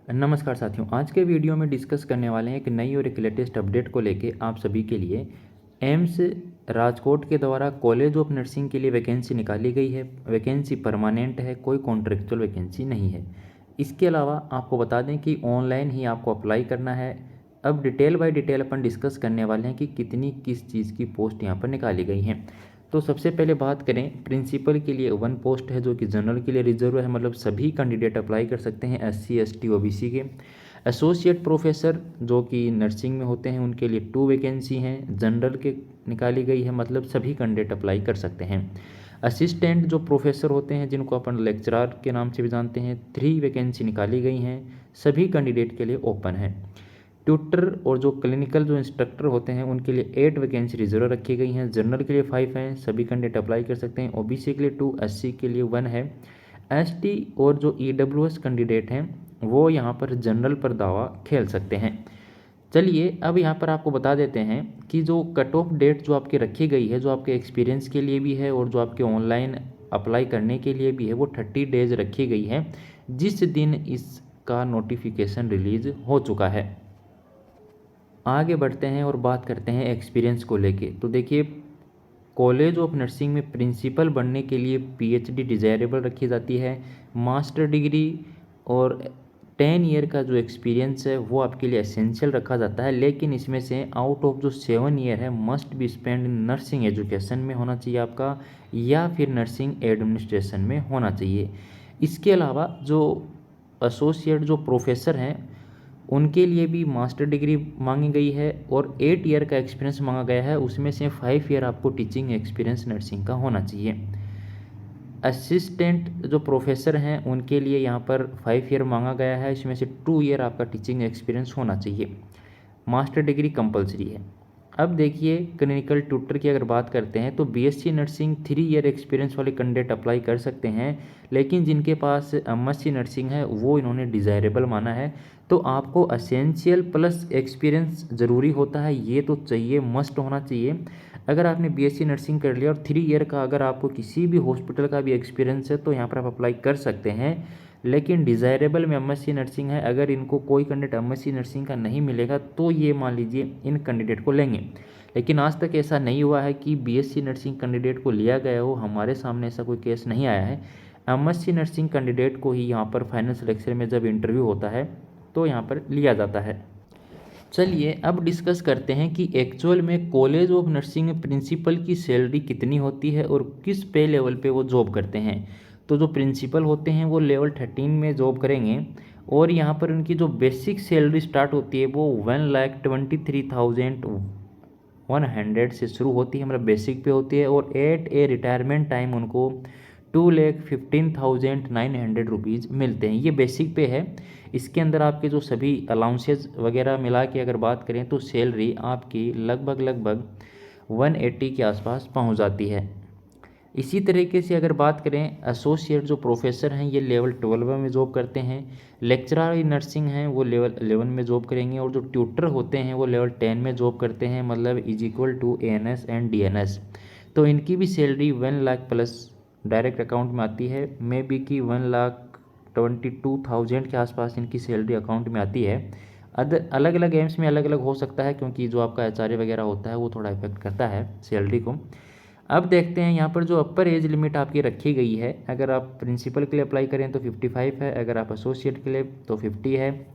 नमस्कार साथियों, आज के वीडियो में डिस्कस करने वाले हैं एक नई और एक लेटेस्ट अपडेट को लेके आप सभी के लिए। एम्स राजकोट के द्वारा कॉलेज ऑफ नर्सिंग के लिए वैकेंसी निकाली गई है। वैकेंसी परमानेंट है, कोई कॉन्ट्रेक्चुअल वैकेंसी नहीं है। इसके अलावा आपको बता दें कि ऑनलाइन ही आपको अप्लाई करना है। अब डिटेल बाय डिटेल अपन डिस्कस करने वाले हैं कि कितनी किस चीज़ की पोस्ट यहाँ पर निकाली गई हैं। तो सबसे पहले बात करें, प्रिंसिपल के लिए 1 पोस्ट है जो कि जनरल के लिए रिजर्व है, मतलब सभी कैंडिडेट अप्लाई कर सकते हैं SC ST OBC के। एसोसिएट प्रोफेसर जो कि नर्सिंग में होते हैं उनके लिए 2 वैकेंसी हैं, जनरल के निकाली गई है, मतलब सभी कैंडिडेट अप्लाई कर सकते हैं। असिस्टेंट जो प्रोफेसर होते हैं जिनको अपन लेक्चरर के नाम से भी जानते हैं, 3 वैकेंसी निकाली गई हैं, सभी कैंडिडेट के लिए ओपन है। ट्यूटर और जो क्लिनिकल जो इंस्ट्रक्टर होते हैं उनके लिए 8 वैकेंसी रिजर्व रखी गई हैं। जनरल के लिए 5 हैं, सभी कैंडिडेट अप्लाई कर सकते हैं। OBC के लिए 2, SC के लिए 1 है। ST और जो EWS कैंडिडेट हैं वो यहाँ पर जनरल पर दावा खेल सकते हैं। चलिए अब यहाँ पर आपको बता देते हैं कि जो कट ऑफ डेट जो आपकी रखी गई है, जो आपके एक्सपीरियंस के लिए भी है और जो आपके ऑनलाइन अप्लाई करने के लिए भी है, वो 30 डेज रखी गई है जिस दिन इसका नोटिफिकेशन रिलीज हो चुका है। आगे बढ़ते हैं और बात करते हैं एक्सपीरियंस को लेके। तो देखिए, कॉलेज ऑफ नर्सिंग में प्रिंसिपल बनने के लिए PhD डिज़ायरेबल रखी जाती है। मास्टर डिग्री और 10 ईयर का जो एक्सपीरियंस है वो आपके लिए एसेंशियल रखा जाता है, लेकिन इसमें से आउट ऑफ जो 7 ईयर है must be spend in nursing education में होना चाहिए आपका, या फिर नर्सिंग एडमिनिस्ट्रेशन में होना चाहिए। इसके अलावा जो एसोसिएट जो प्रोफेसर हैं उनके लिए भी मास्टर डिग्री मांगी गई है और 8 ईयर का एक्सपीरियंस मांगा गया है, उसमें से 5 ईयर आपको टीचिंग एक्सपीरियंस नर्सिंग का होना चाहिए। असिस्टेंट जो प्रोफेसर हैं उनके लिए यहाँ पर 5 ईयर मांगा गया है, इसमें से 2 ईयर आपका टीचिंग एक्सपीरियंस होना चाहिए। मास्टर डिग्री कंपलसरी है। अब देखिए, क्लिनिकल ट्यूटर की अगर बात करते हैं तो BSc नर्सिंग 3 ईयर एक्सपीरियंस वाले कैंडिडेट अप्लाई कर सकते हैं, लेकिन जिनके पास MSc नर्सिंग है वो इन्होंने डिज़ायरेबल माना है। तो आपको असेंशियल प्लस एक्सपीरियंस ज़रूरी होता है, ये तो चाहिए, मस्ट होना चाहिए। अगर आपने BSc नर्सिंग कर लिया और 3 ईयर का अगर आपको किसी भी हॉस्पिटल का भी एक्सपीरियंस है तो यहाँ पर आप अप्लाई कर सकते हैं, लेकिन डिज़ायरेबल में MSc नर्सिंग है। अगर इनको कोई कैंडिडेट MSc नर्सिंग का नहीं मिलेगा तो ये मान लीजिए इन कैंडिडेट को लेंगे, लेकिन आज तक ऐसा नहीं हुआ है कि BSc नर्सिंग कैंडिडेट को लिया गया हो। हमारे सामने ऐसा कोई केस नहीं आया है। MSc नर्सिंग कैंडिडेट को ही यहाँ पर फाइनल सिलेक्शन में जब इंटरव्यू होता है तो यहाँ पर लिया जाता है। चलिए अब डिस्कस करते हैं कि एक्चुअल में कॉलेज ऑफ नर्सिंग में प्रिंसिपल की सैलरी कितनी होती है और किस पे लेवल पे वो जॉब करते हैं। तो जो प्रिंसिपल होते हैं वो लेवल 13 में जॉब करेंगे और यहाँ पर उनकी जो बेसिक सैलरी स्टार्ट होती है वो 1,23,100 से शुरू होती है, मतलब बेसिक पे होती है, और एट ए रिटायरमेंट टाइम उनको 2,15,900 रुपीज़ मिलते हैं। ये बेसिक पे है। इसके अंदर आपके जो सभी अलाउंसेस वगैरह मिला के अगर बात करें तो सैलरी आपकी लगभग 180 के आसपास पहुंच जाती है। इसी तरीके से अगर बात करें, एसोसिएट जो प्रोफेसर हैं ये लेवल 12 में जॉब करते हैं। लेक्चरर इन नर्सिंग हैं वो लेवल 11 में जॉब करेंगे, और जो ट्यूटर होते हैं वो लेवल 10 में जॉब करते हैं, मतलब = ANS एंड DNS। तो इनकी भी salary 1 lakh plus direct account में आती है। मे बी कि 1,22,000 के आसपास इनकी सैलरी अकाउंट में आती है। अलग अलग एम्स में अलग अलग हो सकता है, क्योंकि जो आपका HRA वगैरह होता है वो थोड़ा इफेक्ट करता है सैलरी को। अब देखते हैं यहाँ पर जो अपर एज लिमिट आपकी रखी गई है। अगर आप प्रिंसिपल के लिए अप्लाई करें तो 55 है, अगर आप एसोसिएट के लिए तो 50 है,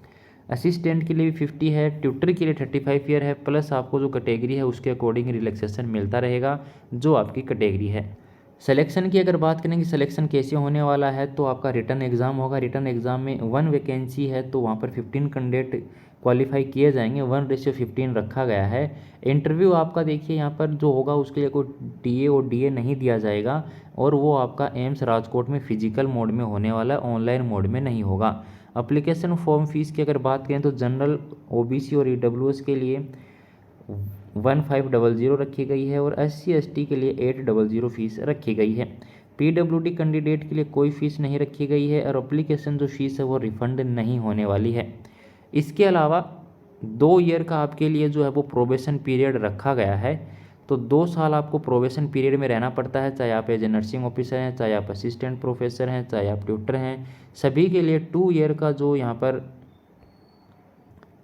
असिस्टेंट के लिए भी 50 है, ट्यूटर के लिए 35 ईयर है, प्लस आपको जो कैटेगरी है उसके अकॉर्डिंग रिलैक्सेशन मिलता रहेगा जो आपकी कैटेगरी है। सिलेक्शन की अगर बात करें कि सिलेक्शन कैसे होने वाला है, तो आपका रिटर्न एग्ज़ाम होगा। रिटर्न एग्ज़ाम में 1 वैकेंसी है तो वहाँ पर 15 कैंडिडेट क्वालिफाई किए जाएंगे, 1:15 रखा गया है। इंटरव्यू आपका देखिए यहाँ पर जो होगा उसके लिए कोई TA और DA नहीं दिया जाएगा, और वो आपका एम्स राजकोट में फिजिकल मोड में होने वाला है, ऑनलाइन मोड में नहीं होगा। अप्लीकेशन फॉर्म फीस की अगर बात करें तो जनरल, OBC और EWS के लिए 1500 रखी गई है, और SC ST के लिए 800 फीस रखी गई है। PWD कैंडिडेट के लिए कोई फ़ीस नहीं रखी गई है, और अप्लीकेशन जो फीस है वो रिफ़ंड नहीं होने वाली है। इसके अलावा 2 ईयर का आपके लिए जो है वो प्रोबेशन पीरियड रखा गया है। तो 2 साल आपको प्रोबेशन पीरियड में रहना पड़ता है, चाहे आप एज ए नर्सिंग ऑफिसर हैं, चाहे आप असिस्टेंट प्रोफेसर हैं, चाहे आप ट्यूटर हैं। सभी के लिए 2 ईयर का जो यहाँ पर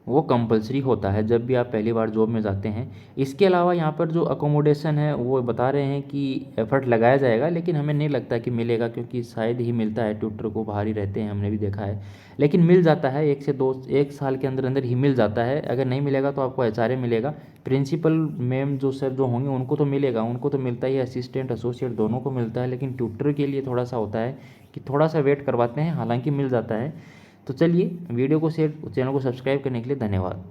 वो कंपलसरी होता है जब भी आप पहली बार जॉब में जाते हैं। इसके अलावा यहाँ पर जो अकोमोडेशन है वो बता रहे हैं कि एफ़र्ट लगाया जाएगा, लेकिन हमें नहीं लगता कि मिलेगा, क्योंकि शायद ही मिलता है, ट्यूटर को बाहर ही रहते हैं, हमने भी देखा है। लेकिन मिल जाता है, 1 साल के अंदर अंदर ही मिल जाता है। अगर नहीं मिलेगा तो आपको एचआरए मिलेगा, प्रिंसिपल मैम जो सर जो होंगे उनको तो मिलेगा, उनको तो मिलता ही है, असिस्टेंट एसोसिएट दोनों को मिलता है। लेकिन ट्यूटर के लिए थोड़ा सा होता है कि थोड़ा सा वेट करवाते हैं, हालांकि मिल जाता है। तो चलिए, वीडियो को शेयर, चैनल को सब्सक्राइब करने के लिए धन्यवाद।